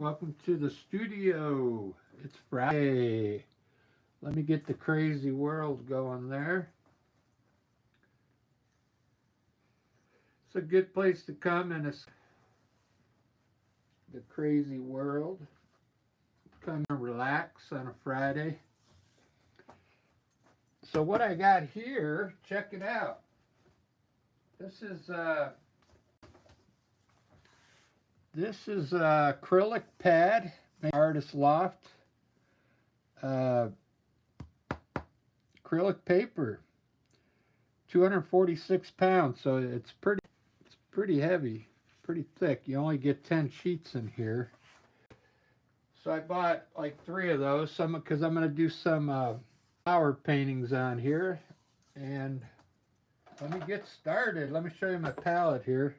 Welcome to the studio. It's Friday. Let me get the crazy world going there. It's a good place to come and it's the crazy world. Come and relax on a Friday. So what I got here, check it out. This is acrylic pad, Artist Loft. Acrylic paper, 246 pounds, so it's pretty heavy, pretty thick. You only get 10 sheets in here. So I bought like 3 of those, because I'm going to do some flower paintings on here. And let me get started. Let me show you my palette here.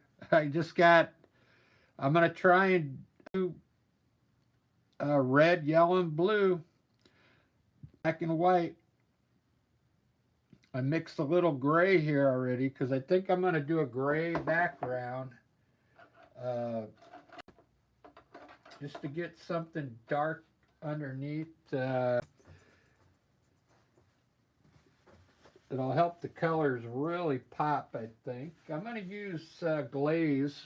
I'm going to try and do red, yellow, and blue, black and white. I mixed a little gray here already because I think I'm going to do a gray background just to get something dark underneath. It'll help the colors really pop, I think. I'm going to use glaze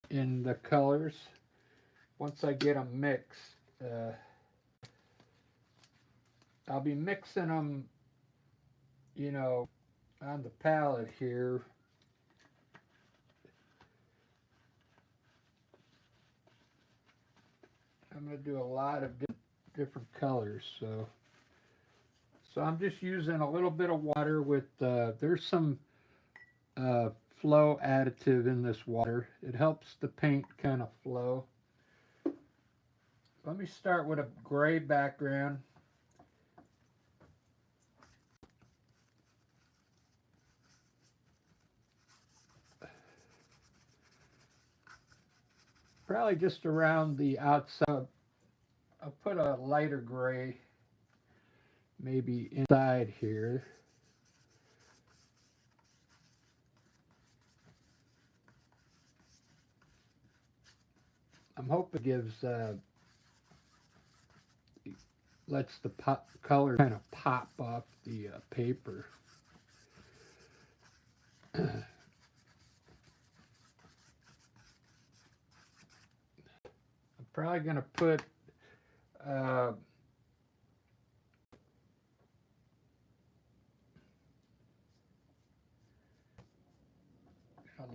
in the colors once I get them mixed. I'll be mixing them, on the palette here. I'm going to do a lot of different colors, so I'm just using a little bit of water with, there's some flow additive in this water. It helps the paint kind of flow. Let me start with a gray background. Probably just around the outside. I'll put a lighter gray maybe inside here. I'm hoping it gives, lets the color kind of pop off the paper. I'm probably going to put I'll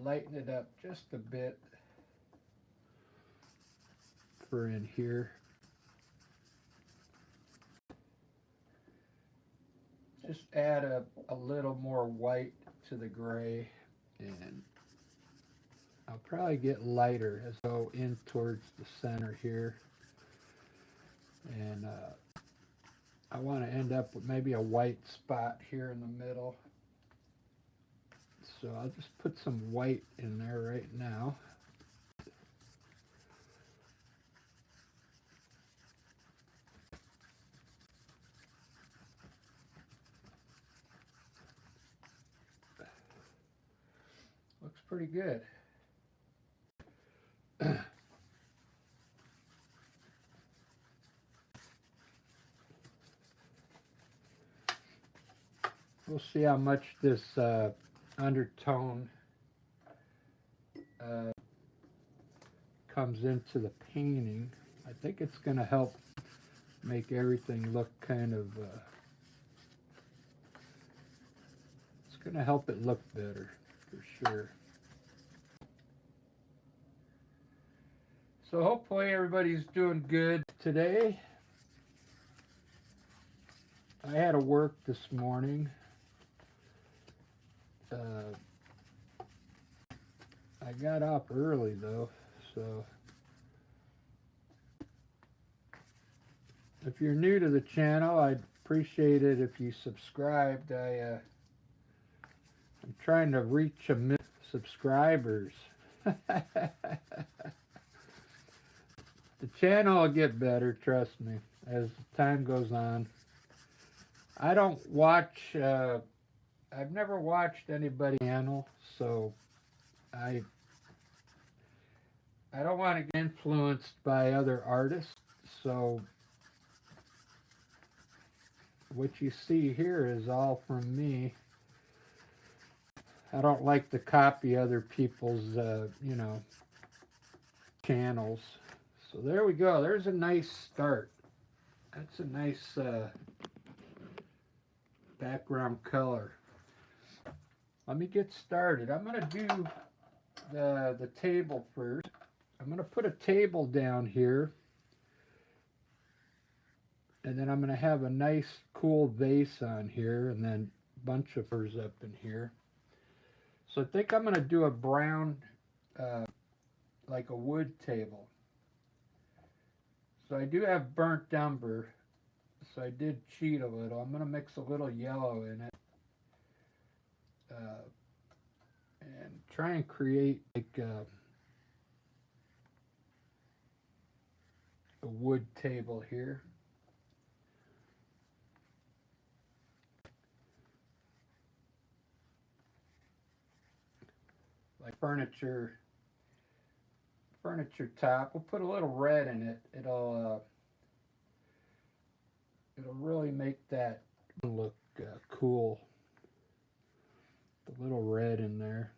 lighten it up just a bit for in here. Just add a little more white to the gray, and I'll probably get lighter as I go in towards the center here. And I want to end up with maybe a white spot here in the middle. So I'll just put some white in there right now. Looks pretty good. We'll see how much this undertone comes into the painting. I think it's going to help make everything look kind of, it's going to help it look better for sure. So hopefully everybody's doing good today. I had to work this morning. I got up early though, so if you're new to the channel, I'd appreciate it if you subscribed. I'm trying to reach 1 million subscribers. The channel will get better, trust me, as time goes on. I don't watch, I've never watched anybody's channel, so I don't want to get influenced by other artists, so what you see here is all from me. I don't like to copy other people's, channels. So there we go. There's a nice start. That's a nice background color. Let me get started. I'm going to do the table first. I'm going to put a table down here, and then I'm going to have a nice cool vase on here, and then a bunch of furs up in here. So I think I'm going to do a brown, like a wood table. So I do have burnt umber, so I did cheat a little. I'm going to mix a little yellow in it, and try and create like a wood table here. Like furniture top. We'll put a little red in it. It'll really make that look cool. The little red in there.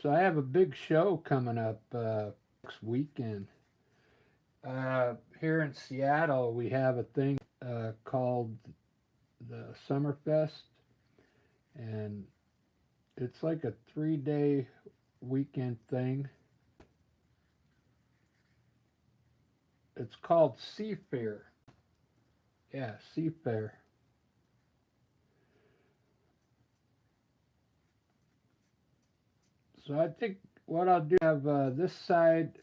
So I have a big show coming up next weekend. Here in Seattle, we have a thing called the Summerfest, and it's like a 3-day weekend thing. It's called Seafair. Yeah, Seafair. So I think what I'll do, have this side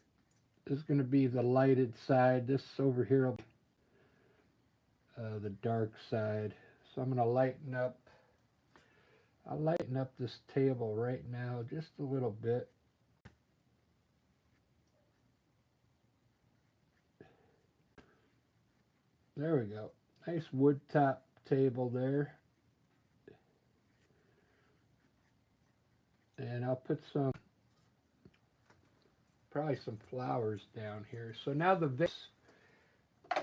is going to be the lighted side. This over here will be the dark side. So I'm going to lighten up. I'll lighten up this table right now just a little bit. There we go. Nice wood top table there. And I'll put probably some flowers down here. So now the vase, I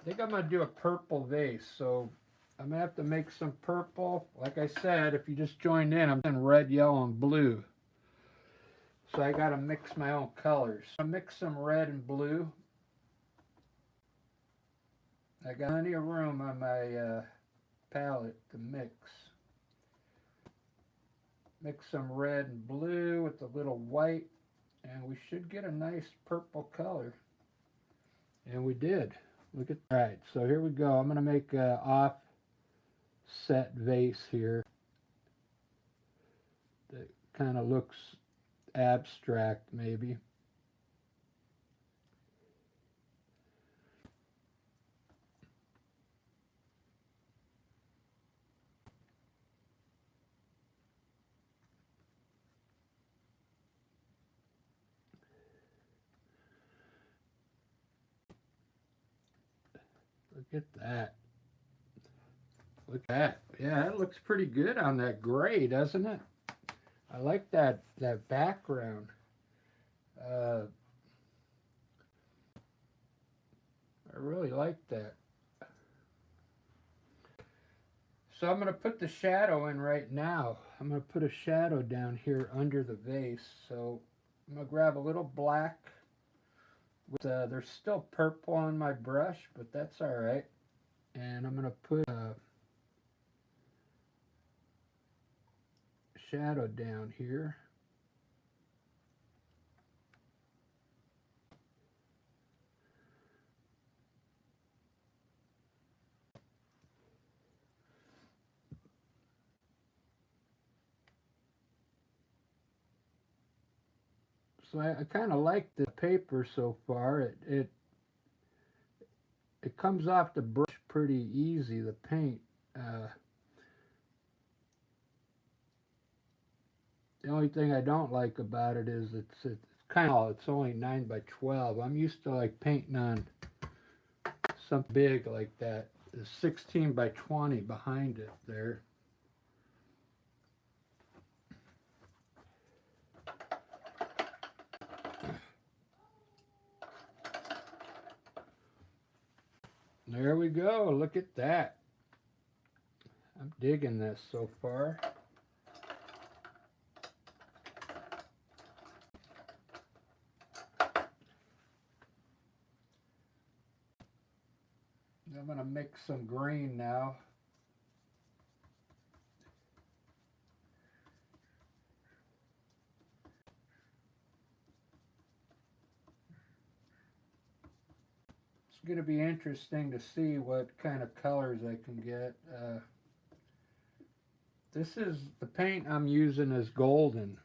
think I'm going to do a purple vase. So I'm going to have to make some purple. Like I said, if you just joined in, I'm in red, yellow, and blue. So I got to mix my own colors. I mix some red and blue. I got plenty of room on my palette to mix. Mix some red and blue with a little white, and we should get a nice purple color. And we did. Look at that. All right, so here we go. I'm going to make an offset vase here that kind of looks abstract, maybe. Look at that. Look at that. Yeah, that looks pretty good on that gray, doesn't it? I like that background. I really like that. So I'm going to put the shadow in right now. I'm going to put a shadow down here under the vase. So I'm going to grab a little black. There's still purple on my brush, but that's all right. And I'm going to put a shadow down here. So I kind of like the paper so far. It comes off the brush pretty easy, the paint. The only thing I don't like about it is it's kind of, it's only 9 by 12. I'm used to like painting on something big like that. is 16 by 20 behind it there. There we go. Look at that. I'm digging this so far. I'm going to mix some green now. It's going to be interesting to see what kind of colors I can get. This is the paint I'm using is golden.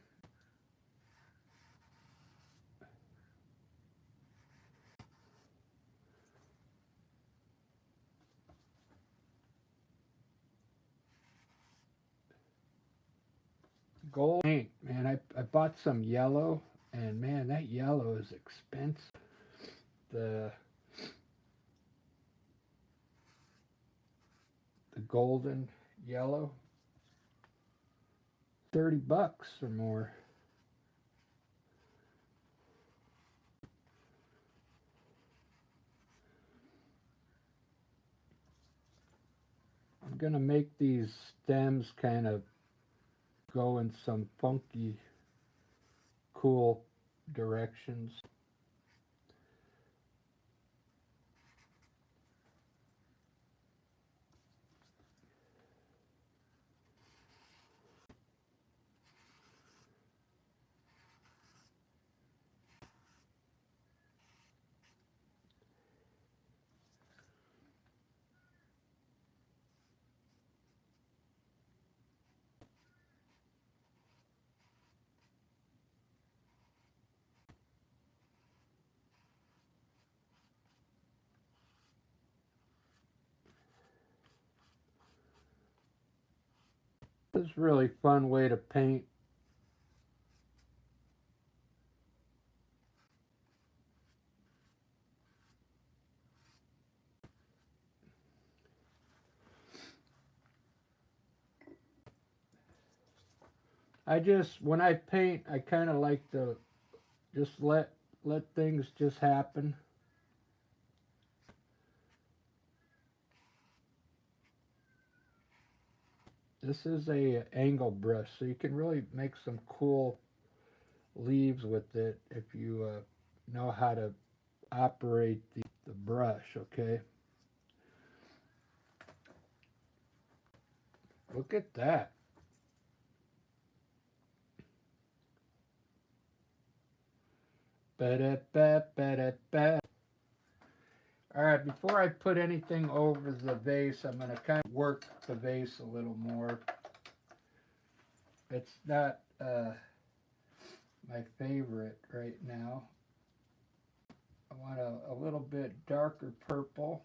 Gold paint, man. I bought some yellow, and man, that yellow is expensive. The golden yellow, $30 or more. I'm gonna make these stems kind of go in some funky, cool directions. This is a really fun way to paint. When I paint, I kind of like to just let things just happen. This is a angle brush, so you can really make some cool leaves with it if you know how to operate the brush, okay? Look at that. Ba-da-ba-ba-da-ba. All right, before I put anything over the vase, I'm going to kind of work the vase a little more. It's not my favorite right now. I want a little bit darker purple.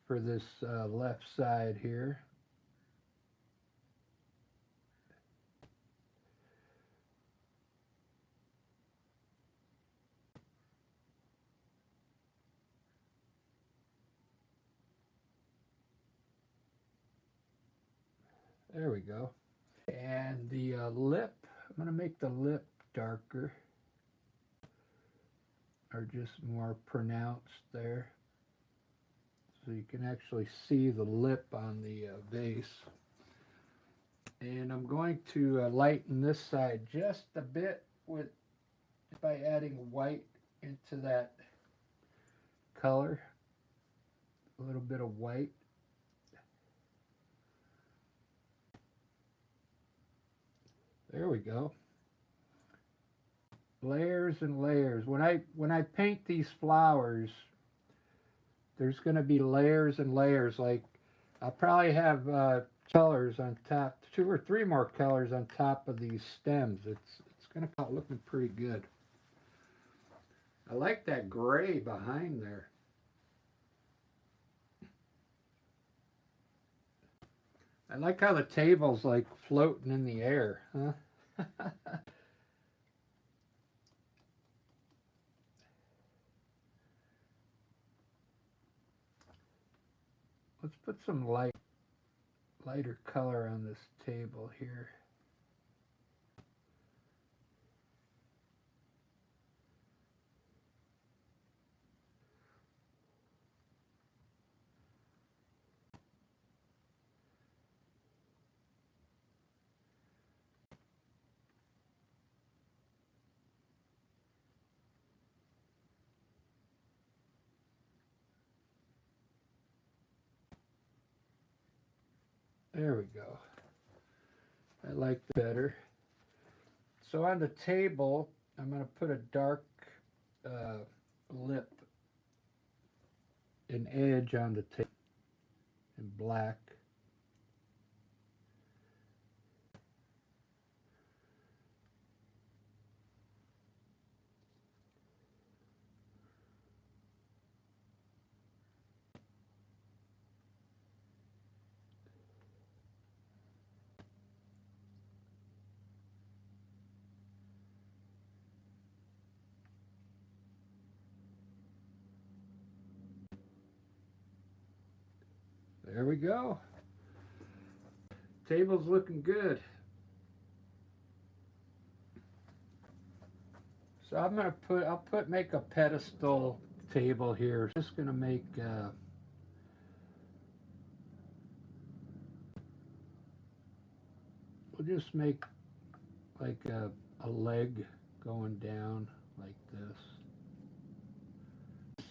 For this left side here. There we go. And the lip, I'm going to make the lip darker, or just more pronounced there. So you can actually see the lip on the vase. And I'm going to lighten this side just a bit by adding white into that color. A little bit of white. There we go. Layers and layers. When I paint these flowers, there's going to be layers and layers. Like I'll probably have colors on top, 2 or 3 more colors on top of these stems. It's going to come out looking pretty good. I like that gray behind there. I like how the table's like floating in the air, huh? Let's put some lighter color on this table here. There we go. I like that better. So on the table, I'm going to put a dark lip and edge on the table in black. There we go. Table's looking good. So I'll make a pedestal table here. Just gonna make we'll just make like a leg going down like this.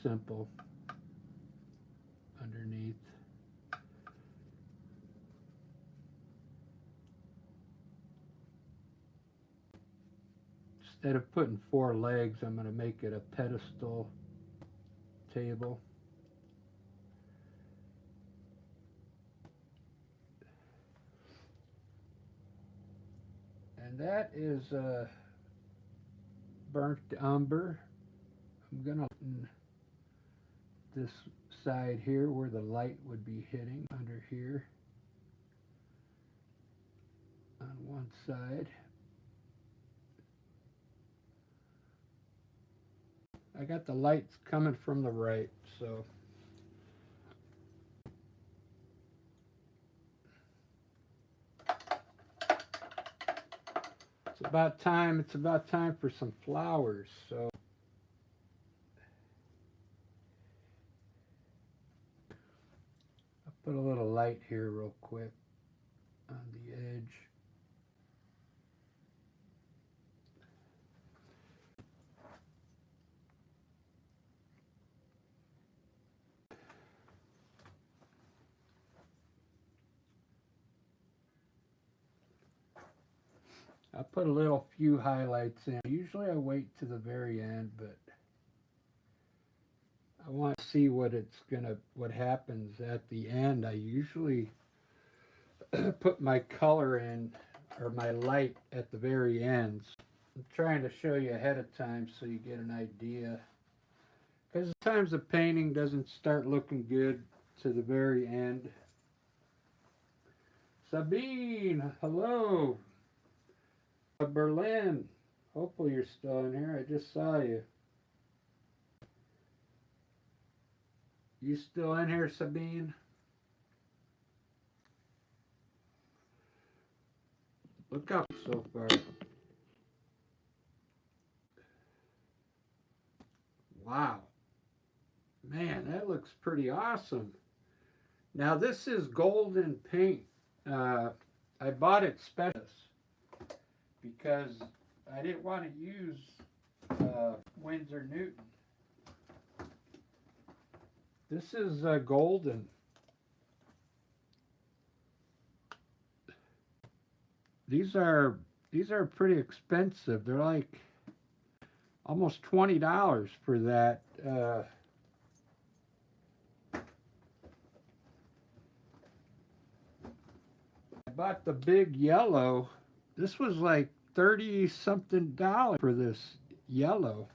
Simple underneath. Instead of putting 4 legs, I'm going to make it a pedestal table. And that is burnt umber. I'm going to this side here where the light would be hitting under here on one side. I got the lights coming from the right, so it's about time for some flowers. So I'll put a little light here real quick on the edge. I put a few highlights in. Usually I wait to the very end, but I want to see what happens at the end. I usually put my color in, or my light at the very end. I'm trying to show you ahead of time so you get an idea. Because sometimes the painting doesn't start looking good to the very end. Sabine, hello. Berlin, hopefully you're still in here. I just saw you. You still in here, Sabine? Look up so far. Wow. Man, that looks pretty awesome. Now this is golden paint. I bought it special because I didn't want to use Winsor Newton. This is golden. These are pretty expensive. They're like almost $20 for that. I bought the big yellow. This was like 30 something dollars for this yellow.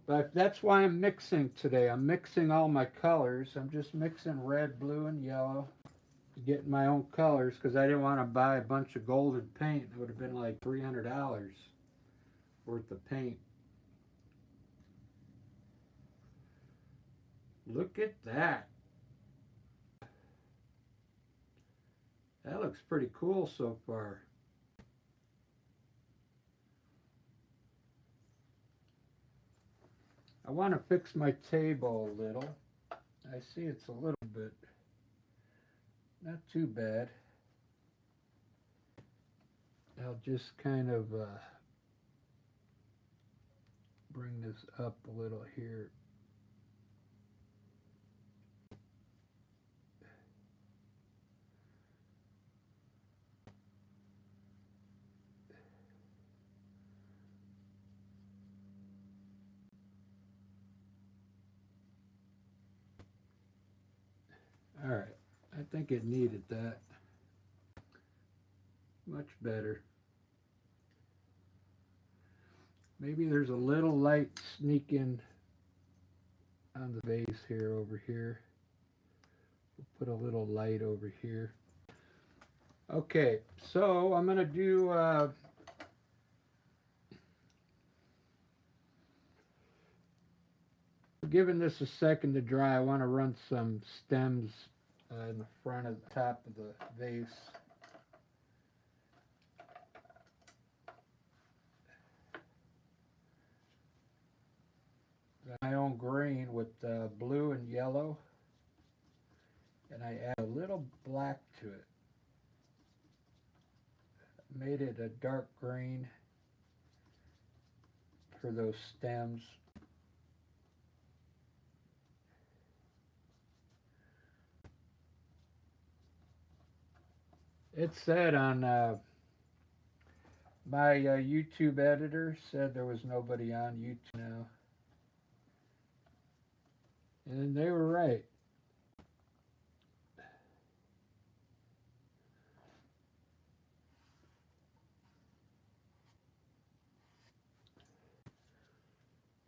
But that's why I'm mixing today. I'm mixing all my colors. I'm just mixing red, blue, and yellow. Getting my own colors because I didn't want to buy a bunch of golden paint. It would have been like $300 worth of paint. Look at that. That looks pretty cool so far. I want to fix my table a little. I see it's a little bit, not too bad. I'll just kind of bring this up a little here. All right, I think it needed that. Much better. Maybe there's a little light sneaking on the vase here over here. We'll put a little light over here. Okay, so I'm gonna do giving this a second to dry. I want to run some stems in the front of the top of the vase. My own green with blue and yellow, and I add a little black to it. Made it a dark green for those stems. It said on my YouTube editor said there was nobody on YouTube now, and they were right.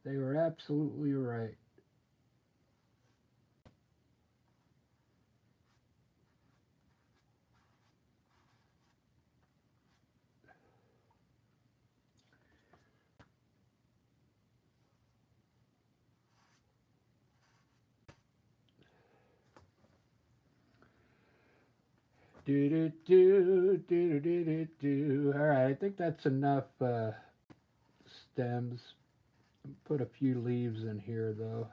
They were absolutely right. Do do do do do do do. All right, I think that's enough stems. Put a few leaves in here though.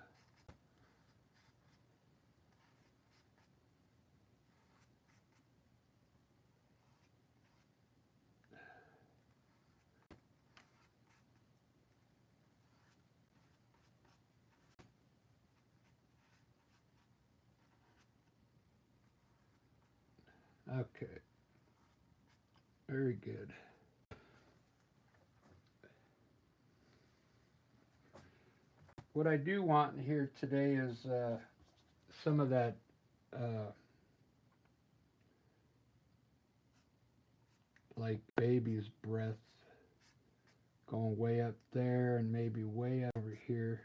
Okay, very good. What I do want in here today is some of that like baby's breath going way up there and maybe way over here.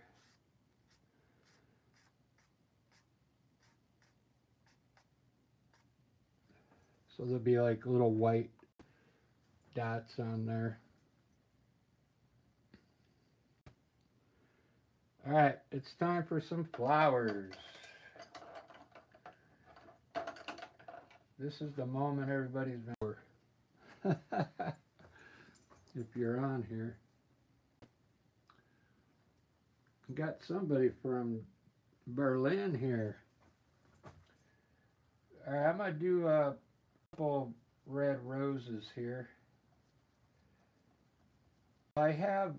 So there'll be like little white dots on there. All right, it's time for some flowers. This is the moment everybody's been for. If you're on here. Got somebody from Berlin here. All right, I'm gonna do a couple red roses here. I have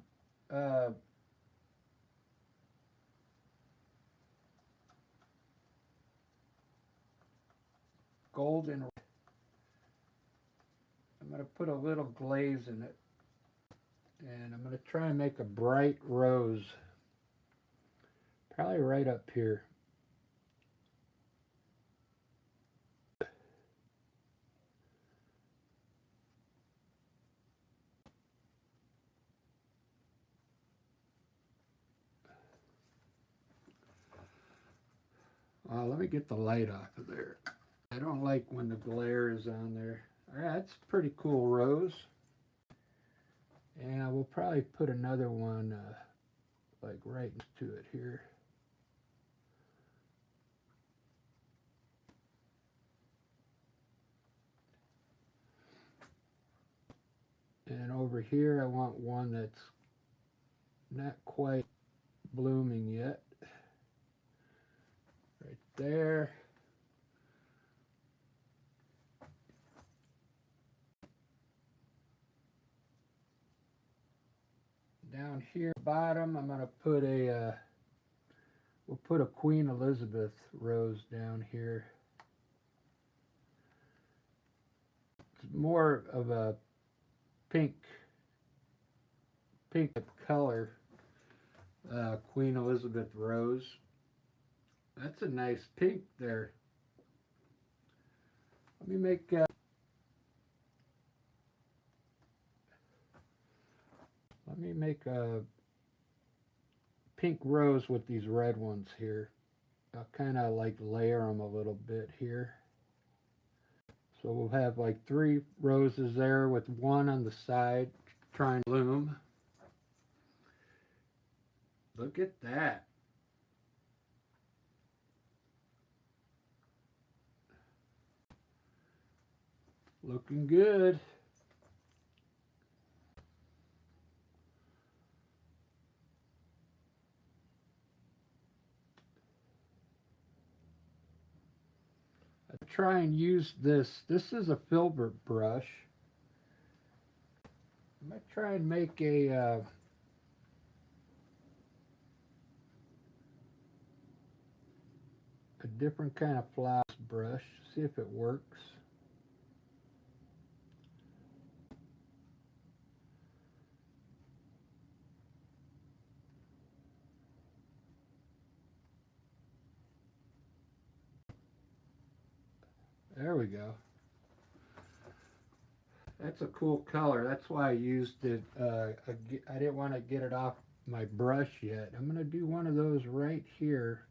golden. I'm going to put a little glaze in it, and I'm going to try and make a bright rose, probably right up here. Let me get the light off of there. I don't like when the glare is on there. All right, that's a pretty cool rose. And we'll probably put another one like right to it here. over here I want one that's not quite blooming yet. Right there. Down here bottom I'm going to put a we'll put a Queen Elizabeth rose down here. It's more of a pink color, Queen Elizabeth rose. That's a nice pink there. Let me make a pink rose with these red ones here. I'll kind of like layer them a little bit here. So we'll have like 3 roses there with one on the side trying to bloom. Look at that. Looking good. I try and use this. This is a filbert brush. I'm going to try and make a different kind of flower brush. See if it works. There we go. That's a cool color. That's why I used it. I didn't want to get it off my brush yet. I'm going to do one of those right here.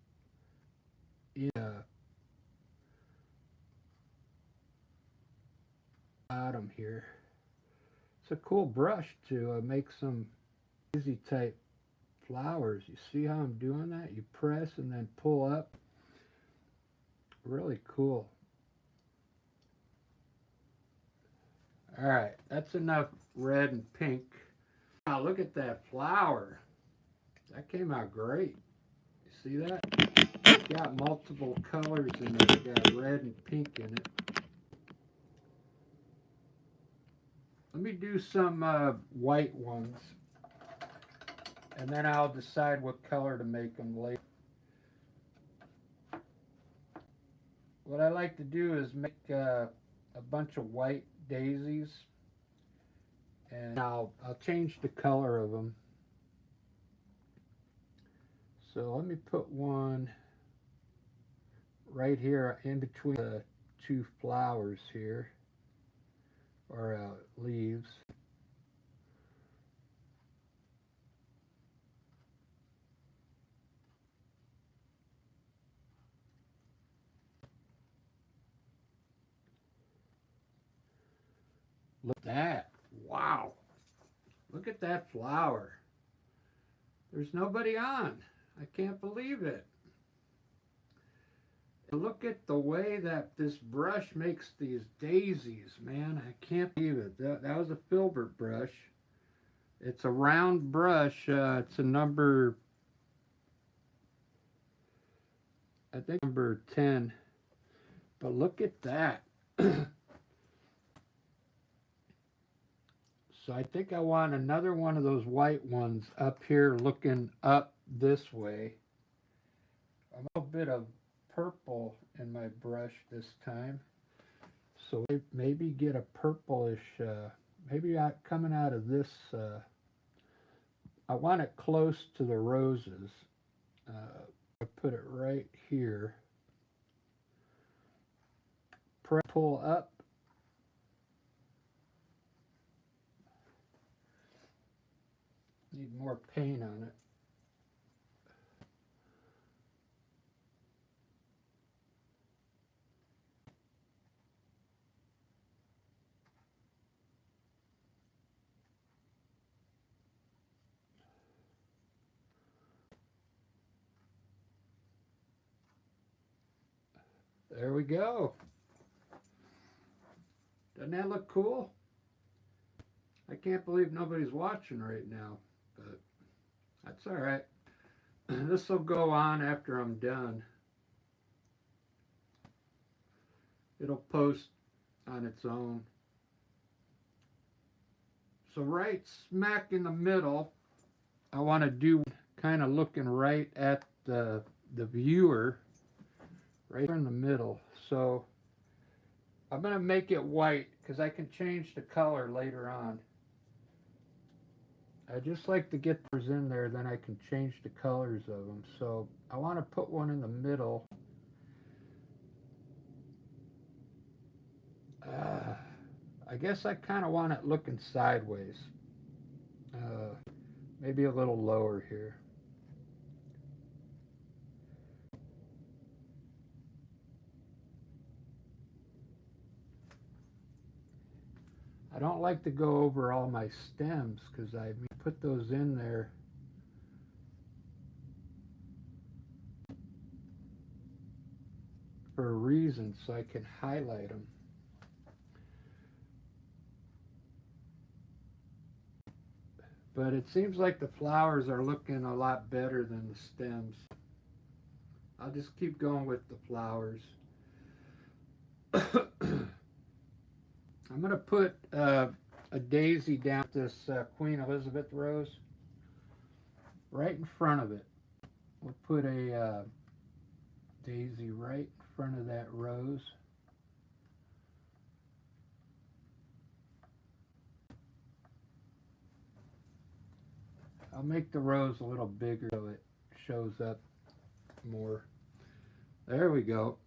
Bottom here. It's a cool brush to make some easy type flowers. You see how I'm doing that? You press and then pull up. Really cool. Alright, that's enough red and pink. Wow, look at that flower. That came out great. You see that? It's got multiple colors in it. It's got red and pink in it. Let me do some white ones, and then I'll decide what color to make them later. What I like to do is make a bunch of white daisies, and I'll change the color of them. So let me put one right here in between the 2 flowers here, or leaves. Look at that. Wow. Look at that flower. There's nobody on. I can't believe it. Look at the way that this brush makes these daisies, man. I can't believe it. That was a filbert brush. It's a round brush. It's a number, I think number 10. But look at that. So I think I want another one of those white ones up here looking up this way. A little bit of purple in my brush this time. So maybe get a purplish, maybe coming out of this, I want it close to the roses. I put it right here. Pull up. Need more paint on it. There we go. Doesn't that look cool? I can't believe nobody's watching right now, but that's all right. This will go on after I'm done. It'll post on its own. So right smack in the middle, I want to do kind of looking right at the viewer, right in the middle. So I'm going to make it white because I can change the color later on. I just like to get those in there, then I can change the colors of them. So I want to put one in the middle. I guess I kind of want it looking sideways. Maybe a little lower here. I don't like to go over all my stems because I put those in there for a reason, so I can highlight them. But it seems like the flowers are looking a lot better than the stems. I'll just keep going with the flowers. I'm going to put a daisy down this Queen Elizabeth rose right in front of it. We'll put a daisy right in front of that rose. I'll make the rose a little bigger so it shows up more. There we go.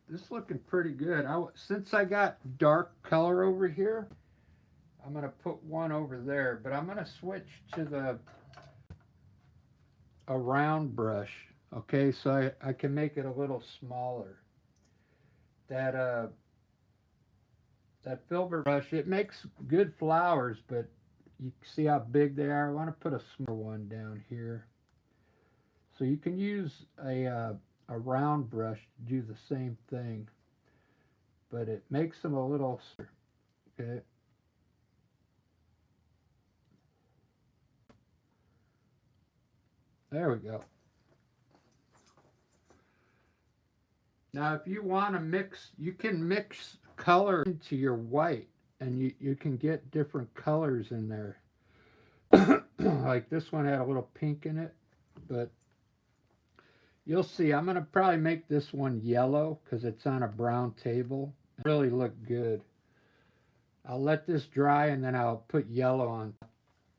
This is looking pretty good. Since I got dark color over here, I'm going to put one over there, but I'm going to switch to a round brush. Okay, so I can make it a little smaller. That filbert brush, it makes good flowers, but you see how big they are? I want to put a smaller one down here. So you can use a round brush to do the same thing, but it makes them a little smaller. Okay. There we go. Now if you want to mix, you can mix color into your white, and you can get different colors in there. Like this one had a little pink in it, but you'll see I'm going to probably make this one yellow because it's on a brown table. It really look good. I'll let this dry and then I'll put yellow on,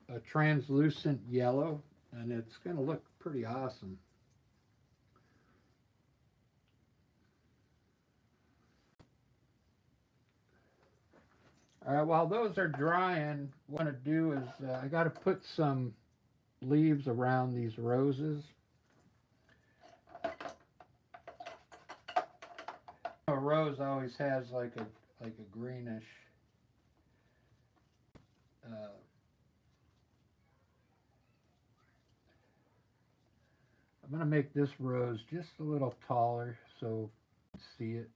a translucent yellow, and it's going to look pretty awesome. All right, while those are drying, what I'm going to do is I got to put some leaves around these roses. A rose always has like a greenish I'm going to make this rose just a little taller so you can see it.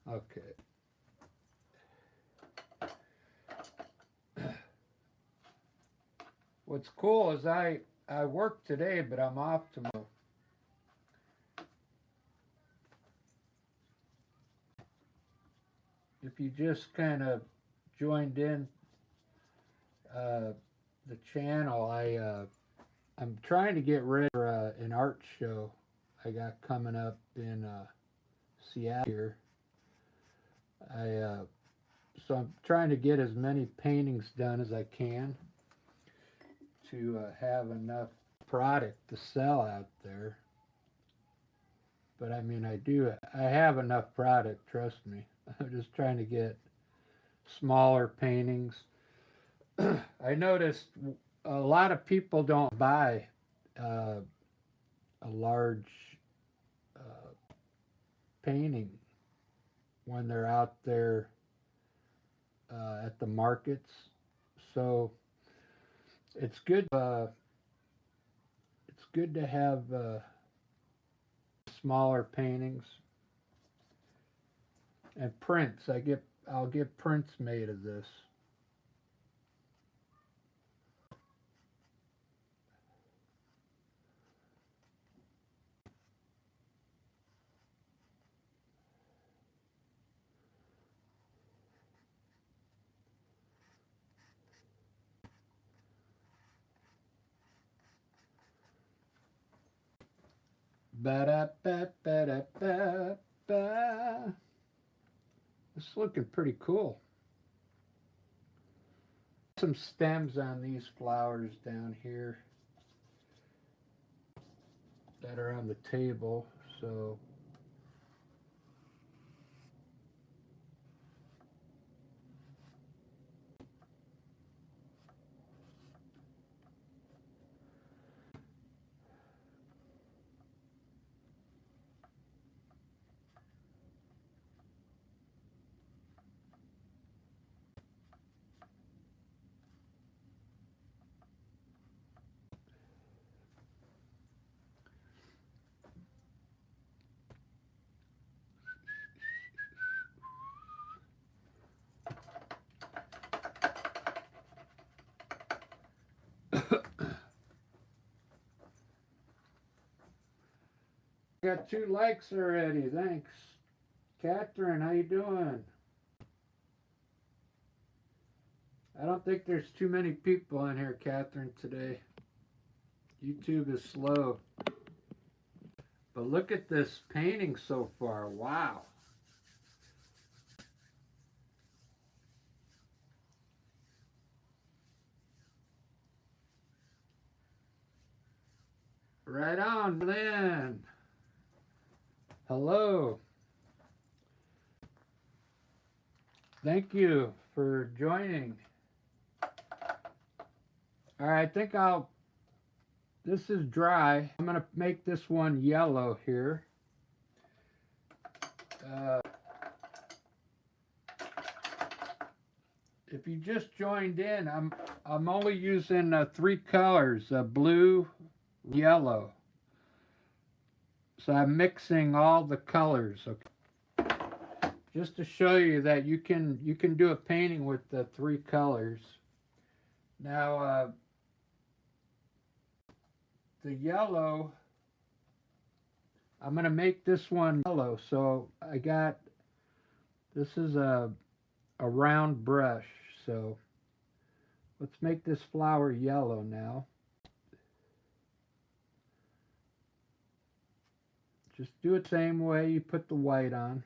Okay. What's cool is I work today, but I'm off tomorrow. If you just kind of joined in the channel, I'm trying to get ready for an art show I got coming up in Seattle here. So I'm trying to get as many paintings done as I can to have enough product to sell out there. But I mean, I have enough product, trust me. I'm just trying to get smaller paintings. I noticed a lot of people don't buy a large painting when they're out there at the markets. So it's good. It's good to have smaller paintings and prints. I get I'll get prints made of this. Ba-da-ba-ba-da-ba-ba. It's looking pretty cool. Some stems on these flowers down here that are on the table, so got 2 likes already. Thanks. Catherine, how you doing? I don't think there's too many people in here, Catherine, today. YouTube is slow. But look at this painting so far. Wow. Right on, Lynn. Hello. Thank you for joining. All right, I think this is dry. I'm going to make this one yellow here. If you just joined in, I'm only using 3 colors, blue, yellow. So I'm mixing all the colors, okay? Just to show you that you can do a painting with the 3 colors. Now the yellow, I'm going to make this one yellow. So this is a round brush. So let's make this flower yellow now. Just do it the same way you put the white on.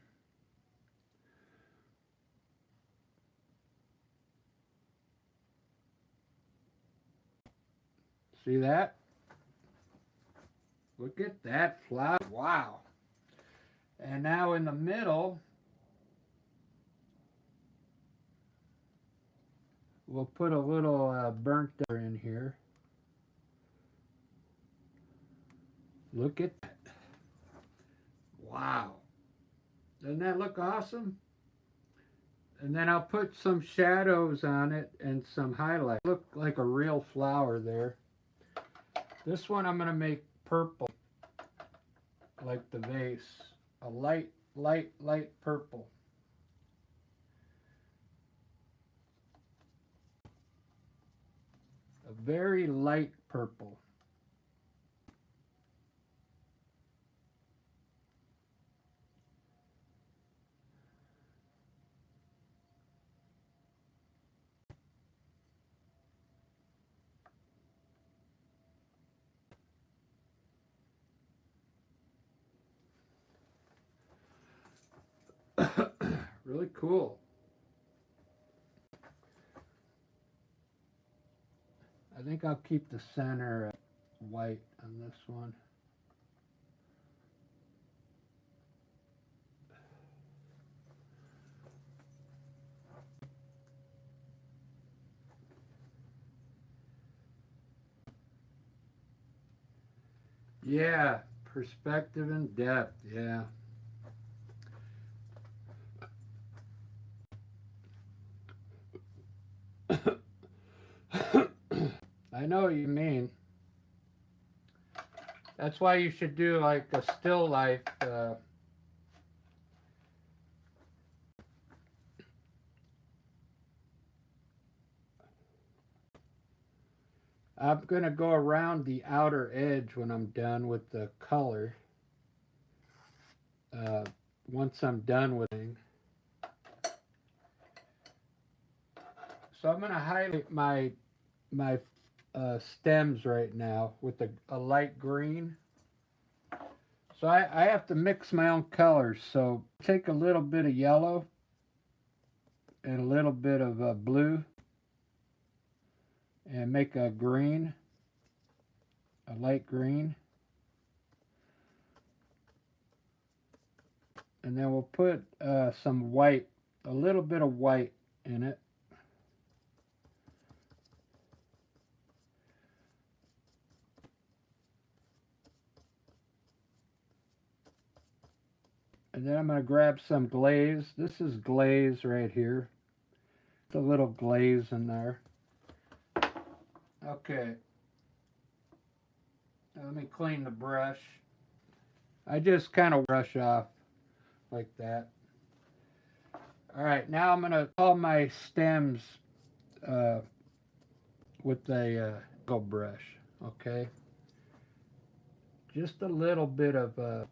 See that? Look at that flower. Wow. And now in the middle, we'll put a little burnt in here. Look at that. Wow. Doesn't that look awesome? And then I'll put some shadows on it and some highlights. Look like a real flower there. This one I'm going to make purple, like the vase. A light purple. A very light purple. Really cool. I think I'll keep the center white on this one. Yeah, perspective and depth, yeah. I know what you mean. That's why you should do like a still life. I'm going to go around the outer edge when I'm done with the color. Once I'm done with it. So I'm going to highlight my stems right now with a light green. So I have to mix my own colors. So take a little bit of yellow and a little bit of blue and make a green, a light green. And then we'll put some white, a little bit of white in it. And then I'm going to grab some glaze. This is glaze right here. The little glaze in there. Okay. Now let me clean the brush. I just kind of brush off like that. All right, now I'm going to call my stems with a brush. Okay. Just a little bit of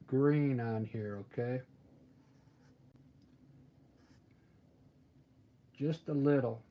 green on here, okay? Just a little.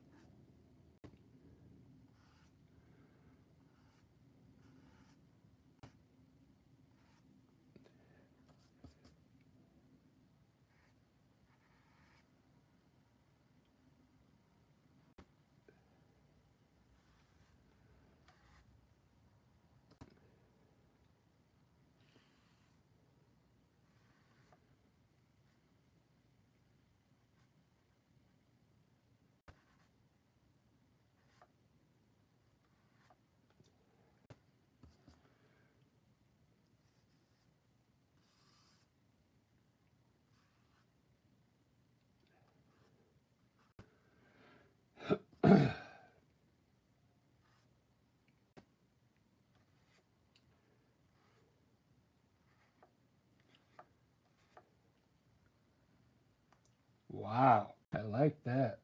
Wow, I like that.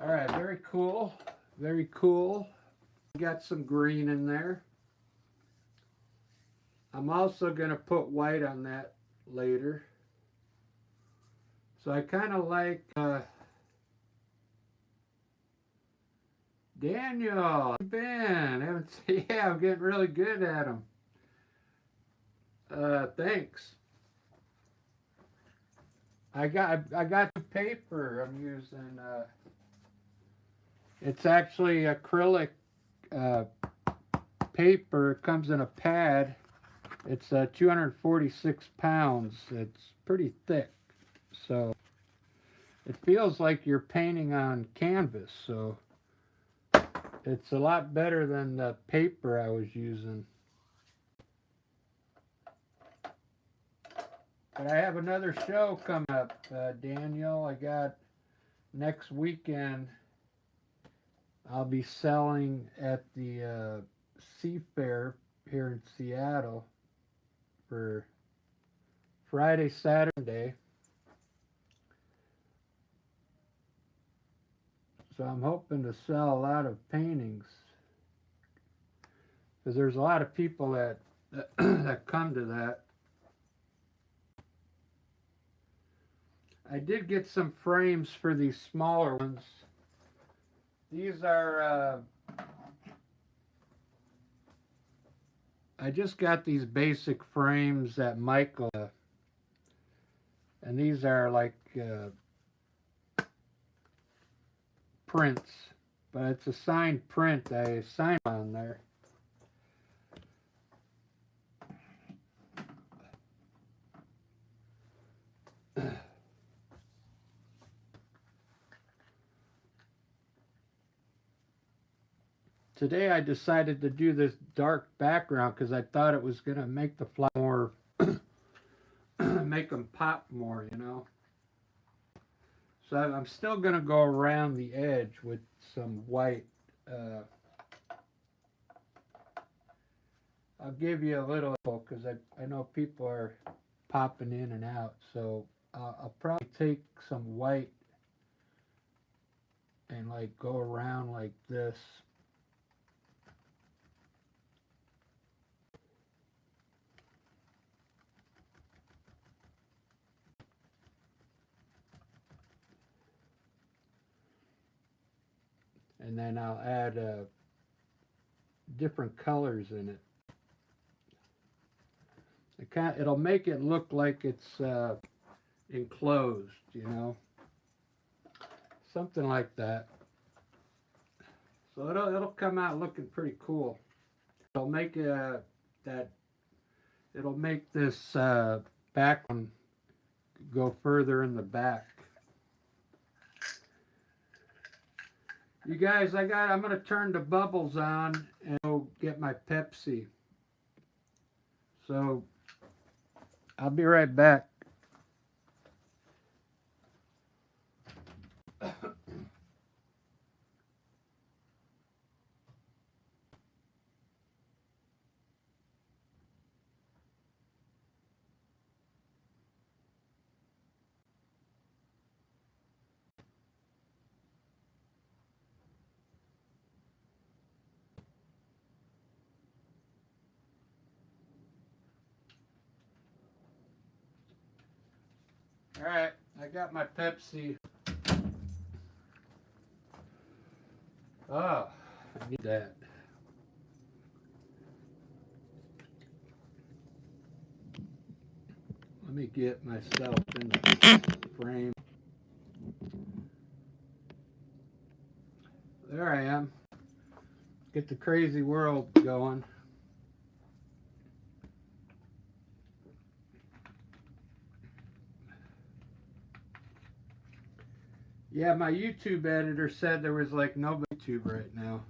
All right, very cool. Very cool. Got some green in there. I'm also going to put white on that later. So I kind of like Daniel, Ben. Yeah, I'm getting really good at them. Thanks. I got the paper I'm using. It's actually acrylic paper. It comes in a pad. It's 246 pounds. It's pretty thick, so it feels like you're painting on canvas. So it's a lot better than the paper I was using. But I have another show coming up, Daniel. I got next weekend. I'll be selling at the Sea Fair here in Seattle for Friday, Saturday. So I'm hoping to sell a lot of paintings because there's a lot of people that come to that. I did get some frames for these smaller ones. These are I just got these basic frames at Michael, and these are like prints, but it's a signed print. I signed on there. Today I decided to do this dark background because I thought it was going to make the flower more, make them pop more, you know. So I'm still going to go around the edge with some white I'll give you a little because I know people are popping in and out. So I'll probably take some white and like go around like this. And then I'll add different colors in it. It'll make it look like it's enclosed, you know, something like that. So it'll come out looking pretty cool. It'll make it'll make this back one go further in the back. You guys, I'm gonna turn the bubbles on and go get my Pepsi. So I'll be right back. All right, I got my Pepsi. Oh, I need that. Let me get myself in the frame. There I am. Get the crazy world going. Yeah, my YouTube editor said there was like no YouTube right now.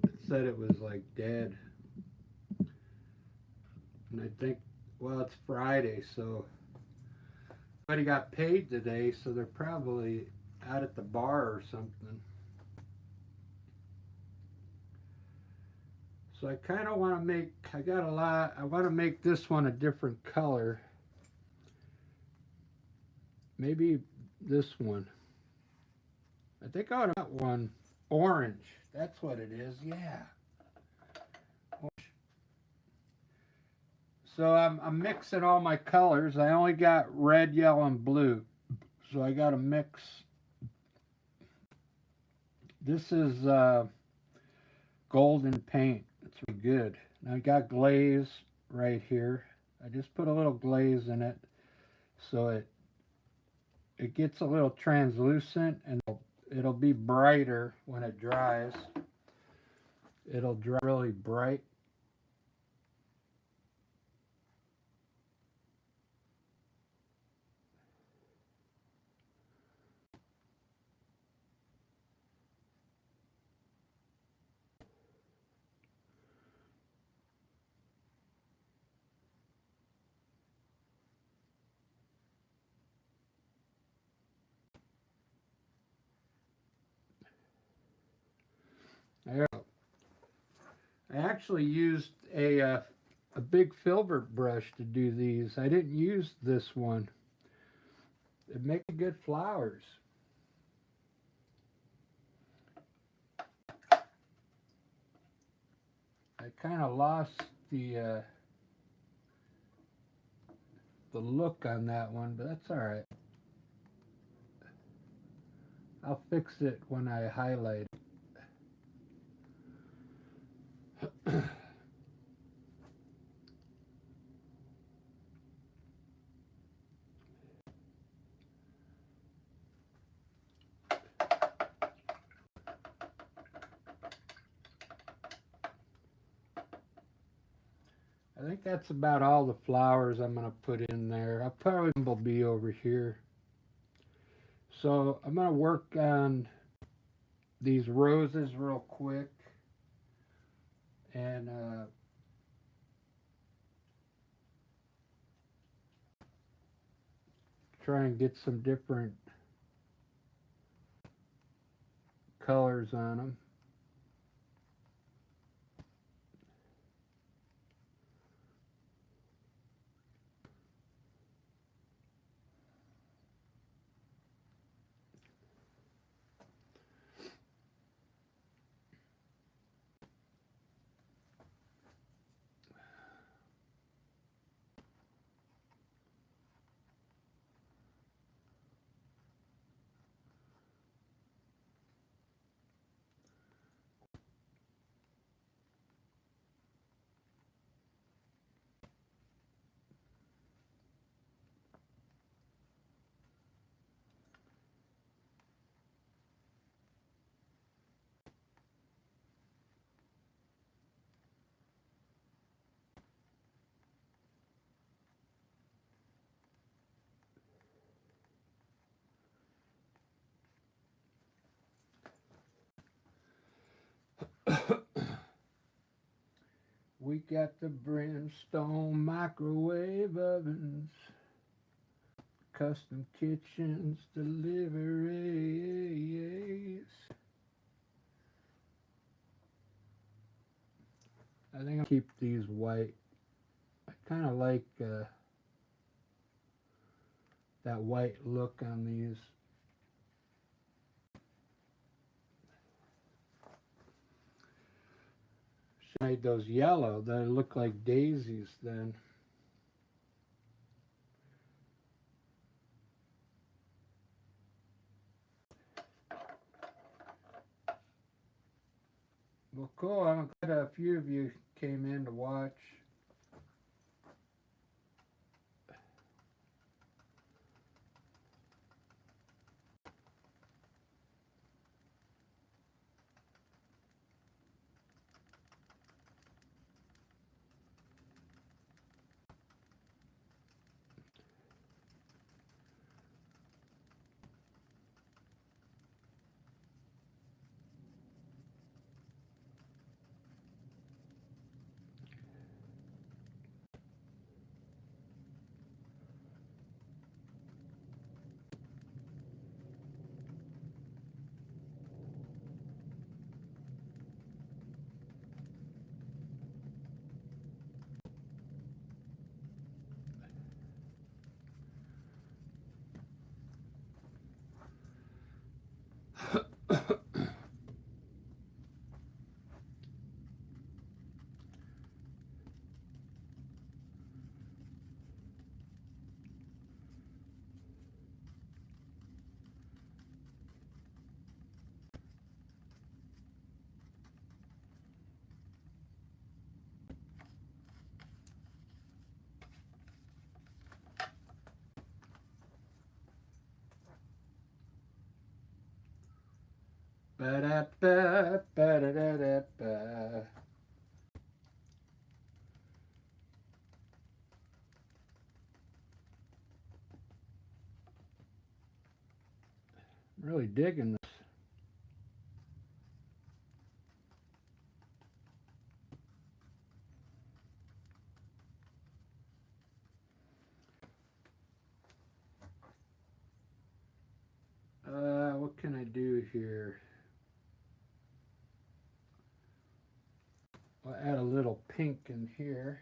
It said it was like dead. And I think, well, it's Friday, so nobody got paid today, so they're probably out at the bar or something. So I kind of want to make, I want to make this one a different color. Maybe this one. I think I want one orange. That's what it is, yeah. Orange. So I'm mixing all my colors. I only got red, yellow, and blue. So I got to mix. This is golden paint. It's really good. Now I got glaze right here. I just put a little glaze in it so it gets a little translucent and it'll be brighter when it dries. It'll dry really bright. There. I actually used a big filbert brush to do these. I didn't use this one. It makes good flowers. I kind of lost the look on that one, but that's all right. I'll fix it when I highlight it. I think that's about all the flowers I'm going to put in there. I'll probably bumblebee over here. So I'm going to work on these roses real quick. And try and get some different colors on them. We got the brimstone microwave ovens, custom kitchens, deliveries. I think I'll keep these white. I kind of like that white look on these. Should have made those yellow. They look like daisies then. Well, cool. I'm glad a few of you came in to watch. Ba-da-ba, ba-da-da-da-ba. I'm really digging this. What can I do here? I'll add a little pink in here.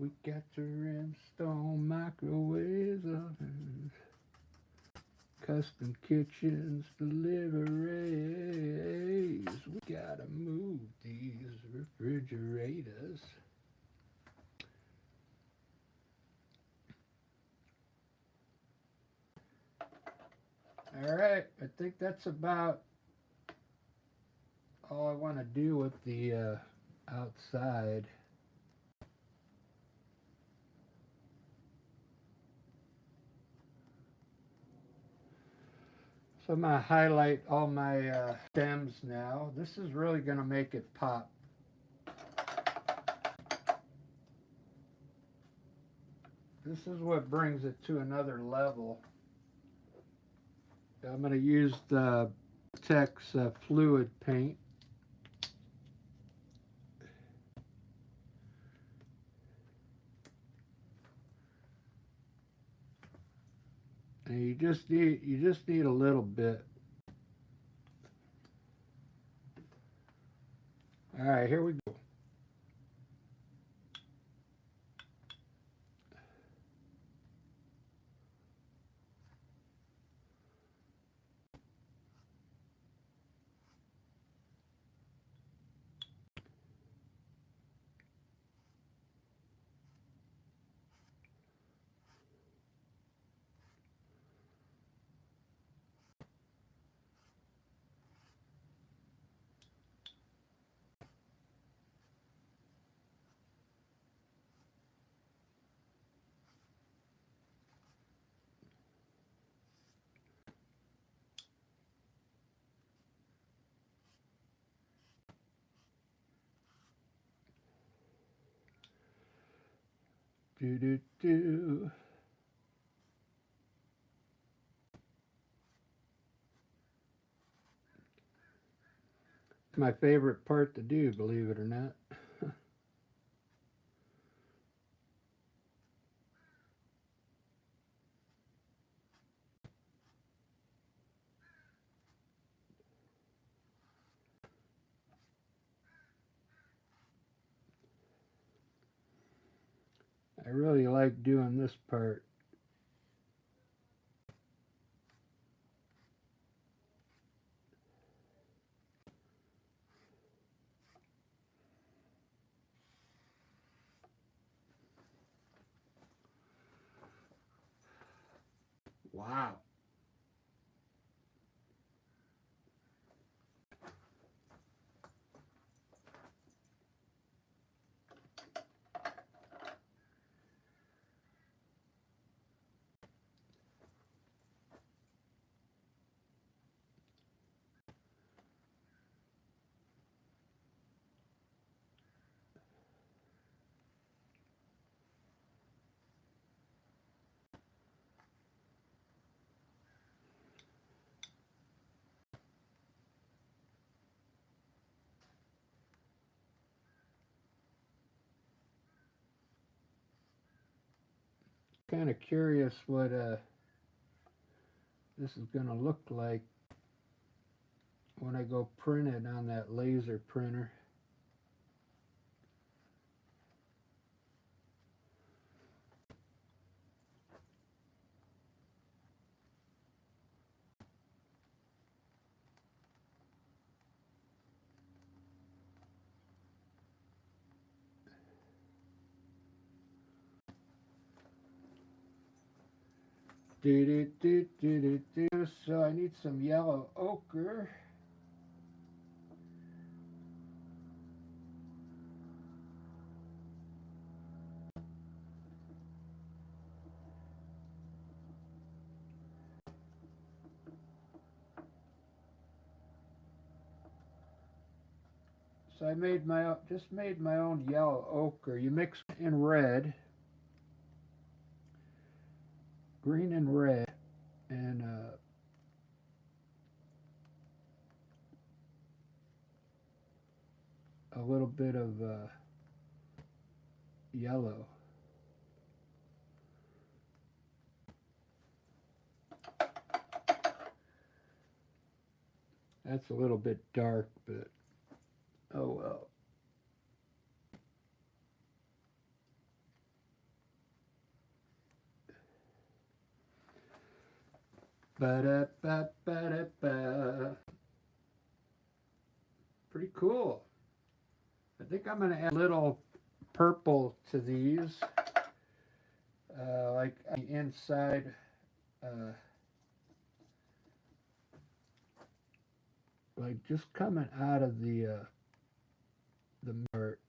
We got the brimstone microwaves ovens, custom kitchens, deliveries. We gotta move these refrigerators. All right, I think that's about all I want to do with the outside. So I'm going to highlight all my stems now. This is really going to make it pop. This is what brings it to another level. I'm going to use the Tex fluid paint. And you just need a little bit. All right, here we go. Do do do. It's my favorite part to do, believe it or not. I really like doing this part. Wow. Kind of curious what this is going to look like when I go print it on that laser printer. Do do do do do do. So I need some yellow ochre. So I made just made my own yellow ochre. You mix in red, green and red, and a little bit of yellow. That's a little bit dark, but oh well. Ba-da-ba-ba-da-ba. Pretty cool. I think I'm going to add a little purple to these, like on the inside. Uh, like just coming out of the part.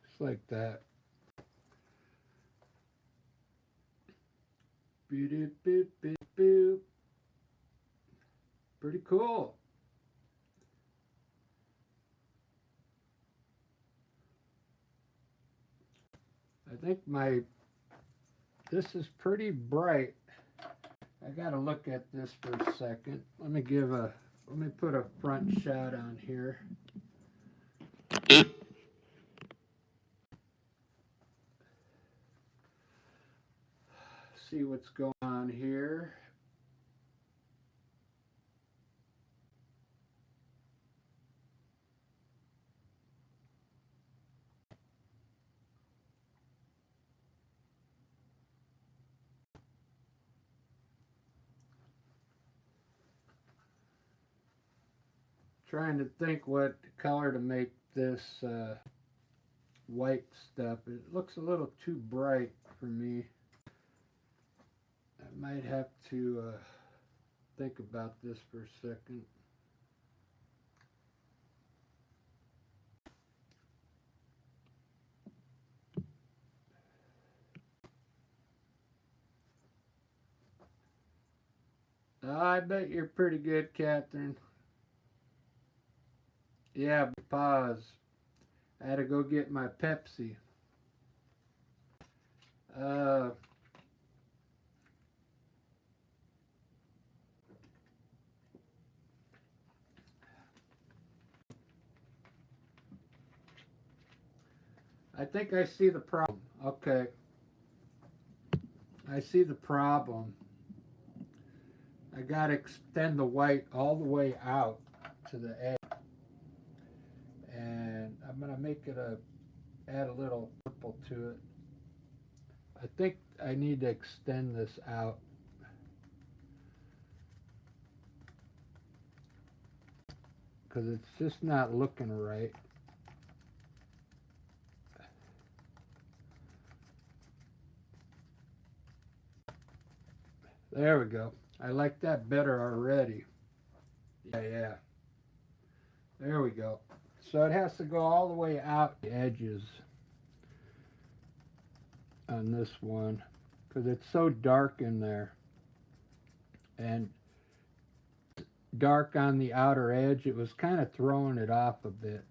Just like that. Boop, boop, boop, boop. Pretty cool. I think this is pretty bright. I gotta look at this for a second. Let me put a front shot on here. See what's going on here. Trying to think what color to make this white stuff. It looks a little too bright for me. might have to think about this for a second. I bet you're pretty good, Catherine. Yeah, pause. I had to go get my Pepsi. Uh, I think I see the problem. Okay. I see the problem. I got to extend the white all the way out to the edge. And I'm going to make it add a little purple to it. I think I need to extend this out. Because it's just not looking right. There we go. I like that better already. Yeah. There we go. So it has to go all the way out the edges on this one because it's so dark in there. And dark on the outer edge, it was kind of throwing it off a bit.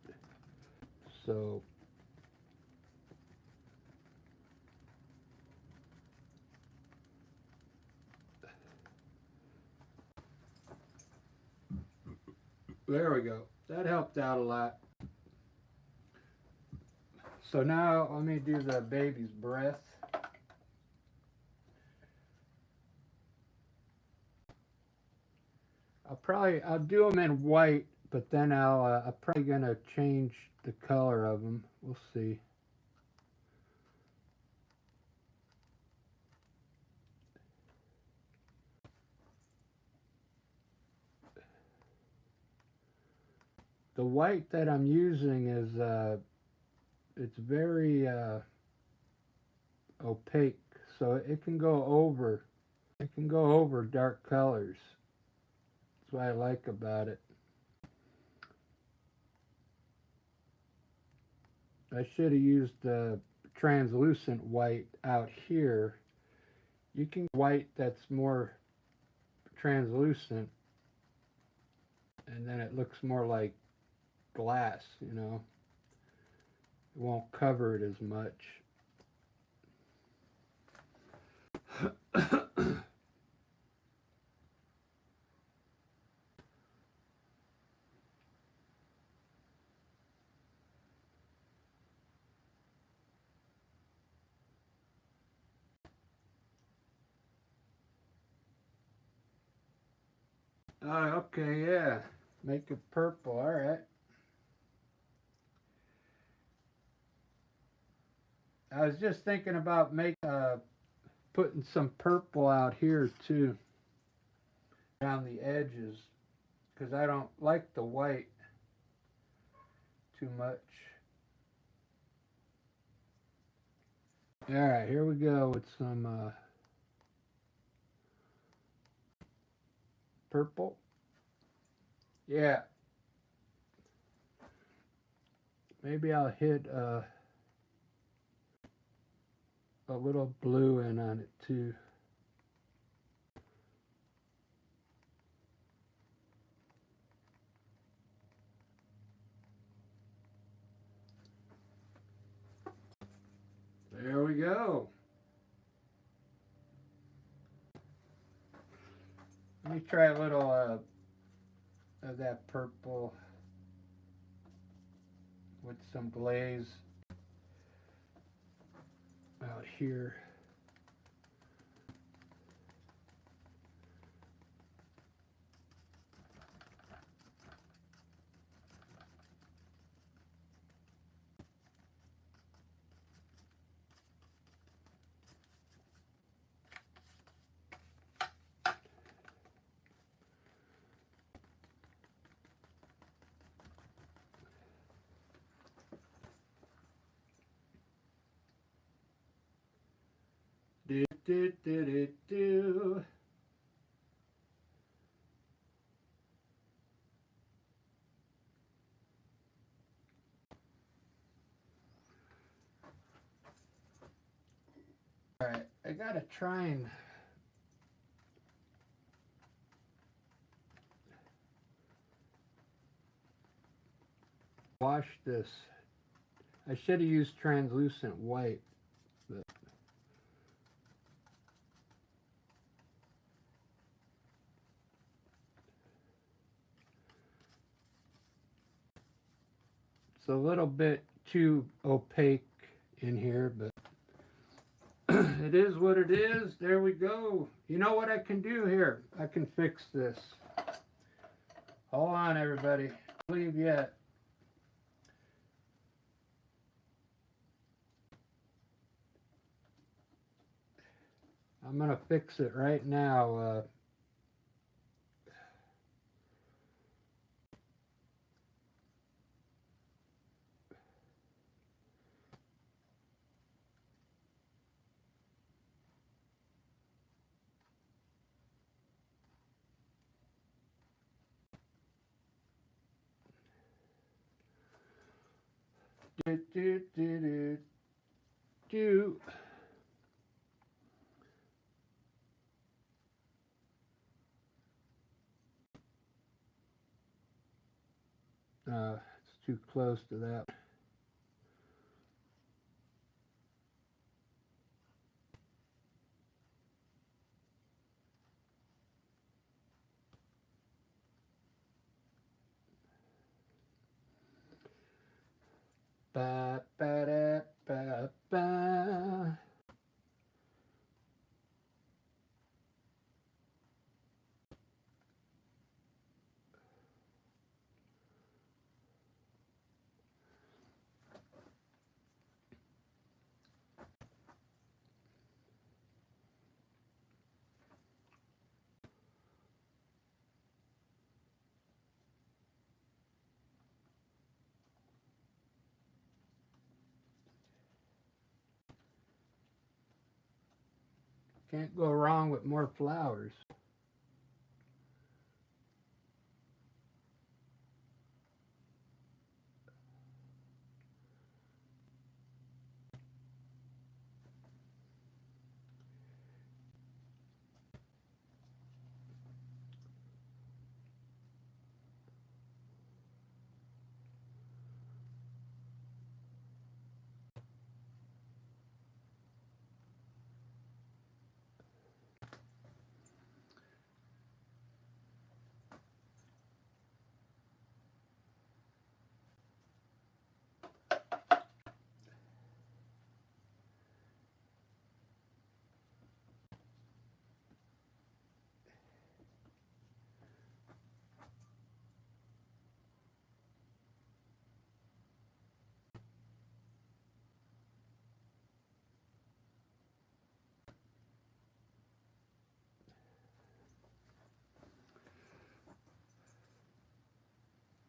So there we go. That helped out a lot. So now let me do the baby's breath. I'll do them in white, but then I'm probably gonna change the color of them. We'll see. The white that I'm using is it's very opaque, so it can go over dark colors. That's what I like about it. I should have used the translucent white out here. You can get white that's more translucent, and then it looks more like glass, you know. It won't cover it as much. Okay, yeah. Make it purple, all right. I was just thinking about putting some purple out here too, around the edges, because I don't like the white too much. All right, here we go with some purple. Yeah. Maybe I'll hit a little blue in on it too. There we go. Let me try a little of that purple with some glaze out here. do, do, do, do. All right, I gotta try and wash this. I should have used translucent white, but it's a little bit too opaque in here, but it is what it is. There we go. You know what I can do here? I can fix this. Hold on, everybody. Don't leave yet. I'm gonna fix it right now. Do, do, do, do, do. It's too close to that. Ba, ba, da, ba, ba. Can't go wrong with more flowers.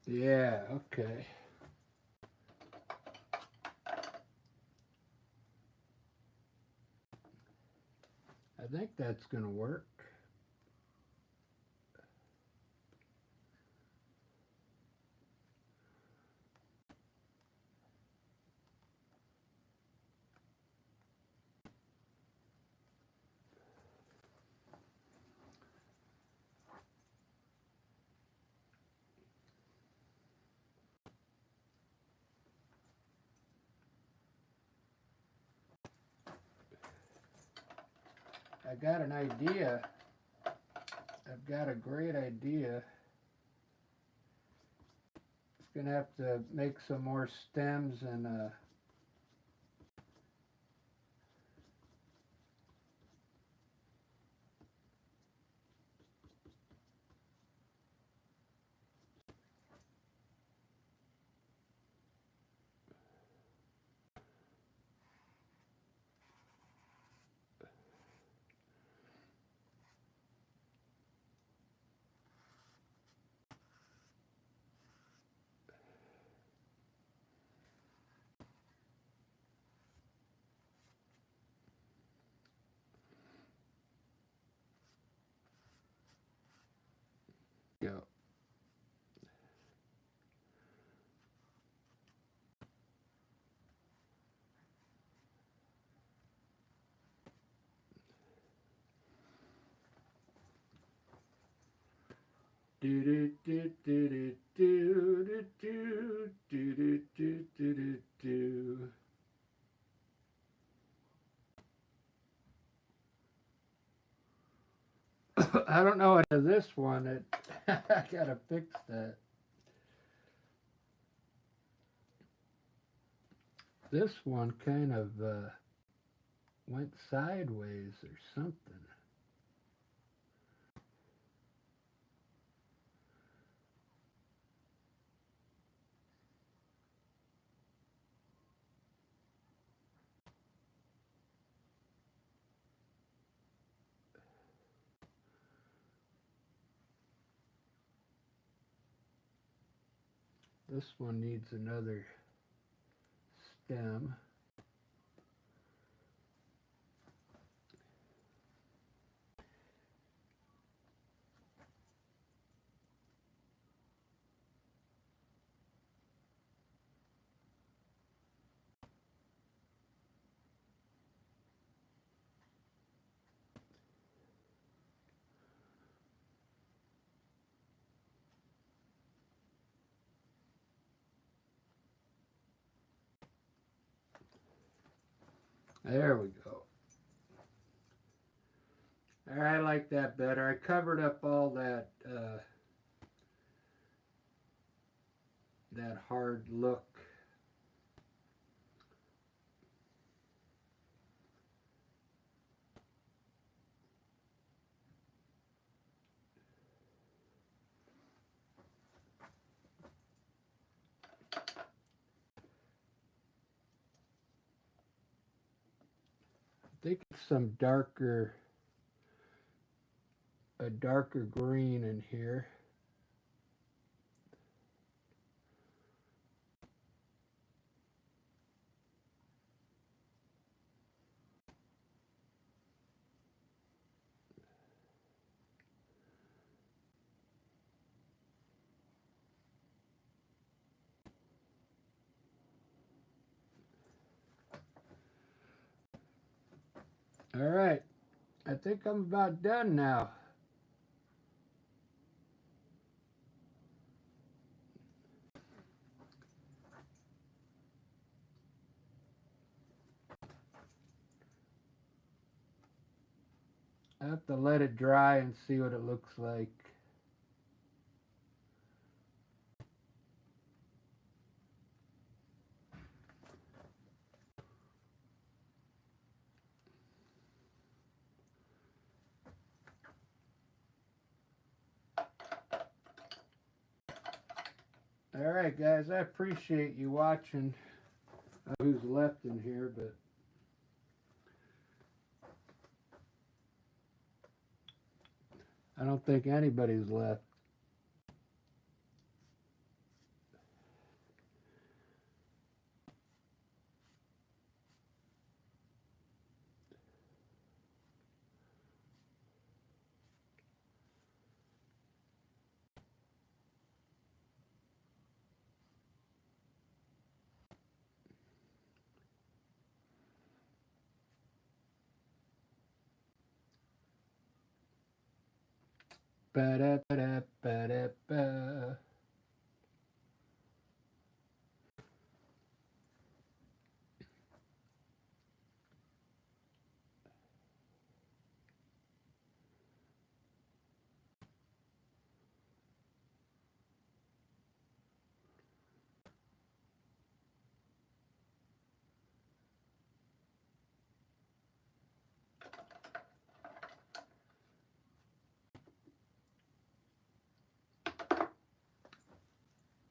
Yeah, okay. I think that's gonna work. I got an idea. I've got a great idea. It's gonna have to make some more stems and Go. Do do do do do do do do do do do do do. I don't know what this one. I gotta fix that. This one kind of went sideways or something. This one needs another stem. There we go. All right, I like that better. I covered up all that that hard look. I think it's some a darker green in here. All right, I think I'm about done now. I have to let it dry and see what it looks like. All right, guys, I appreciate you watching. Who's left in here, but I don't think anybody's left. Ba-da-ba-da-ba-da-ba.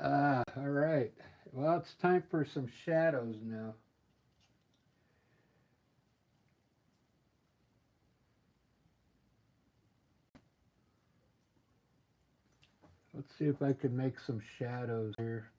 All right. Well, it's time for some shadows now. Let's see if I can make some shadows here.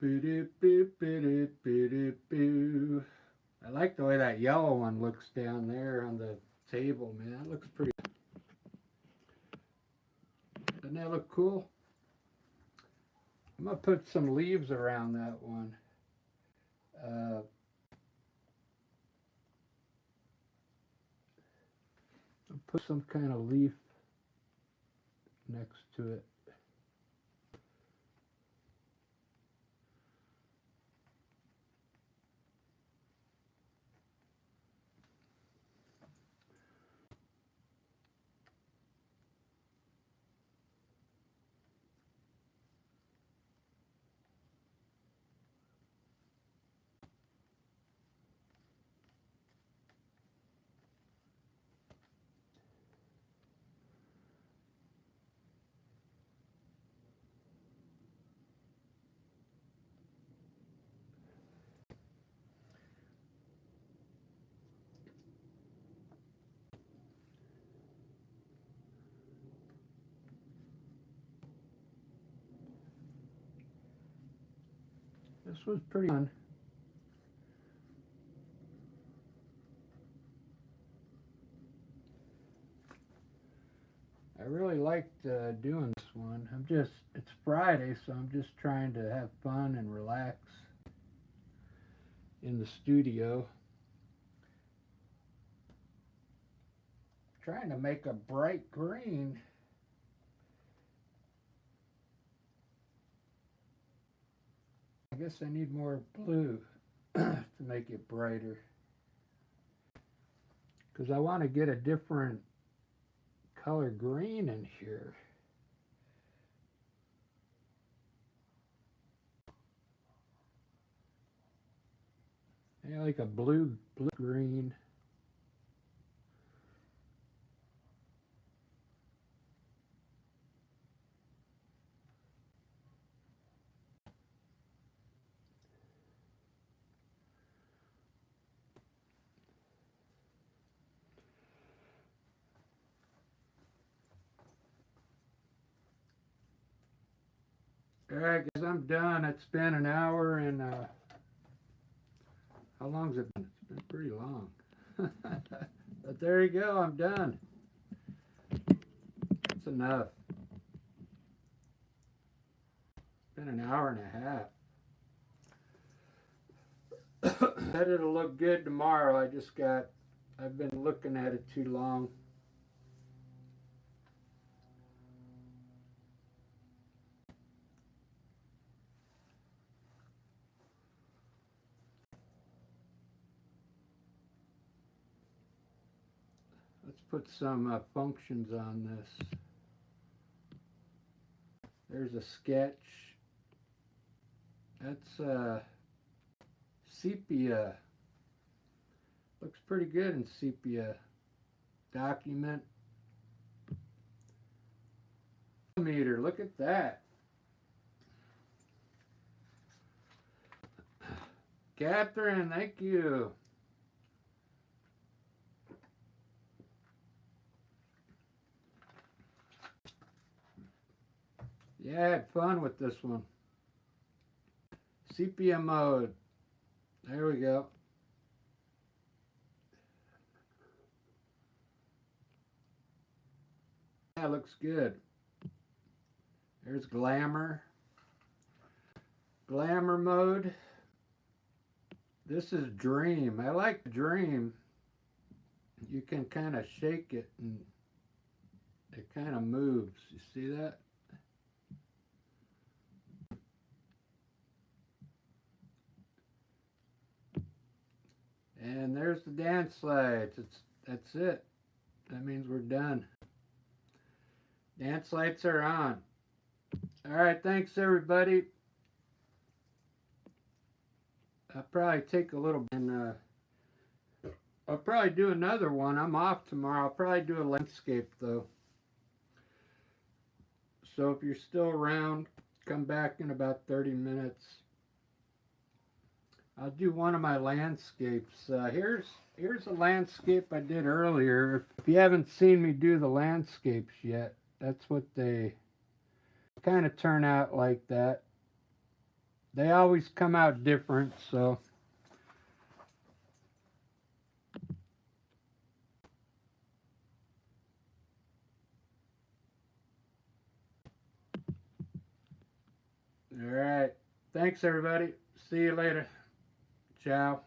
I like the way that yellow one looks down there on the table, man. That looks pretty. Doesn't that look cool? I'm going to put some leaves around that one. I'll put some kind of leaf next to it. This was pretty fun. I really liked doing this one. It's Friday, so I'm just trying to have fun and relax in the studio. Trying to make a bright green. I guess I need more blue to make it brighter. Because I want to get a different color green in here. Yeah, like a blue green. Alright guys, I'm done. It's been an hour and how long's it been? It's been pretty long. But there you go, I'm done. That's enough. It's been an hour and a half. Said it'll look good tomorrow. I've been looking at it too long. Let's put some functions on this. There's a sketch. That's sepia. Looks pretty good in sepia. Document. Meter. Look at that. Catherine, thank you. Yeah, I had fun with this one. Sepia mode. There we go. That looks good. There's glamour. Glamour mode. This is dream. I like dream. You can kind of shake it and it kind of moves. You see that? And there's the dance lights. That's it. That means we're done. Dance lights are on. All right, thanks everybody. I'll probably take a little and I'll probably do another one. I'm off tomorrow. I'll probably do a landscape though. So if you're still around, come back in about 30 minutes. I'll do one of my landscapes. Here's a landscape I did earlier. If you haven't seen me do the landscapes yet, that's what they kind of turn out like that. They always come out different, so. All right. Thanks, everybody. See you later. Ciao.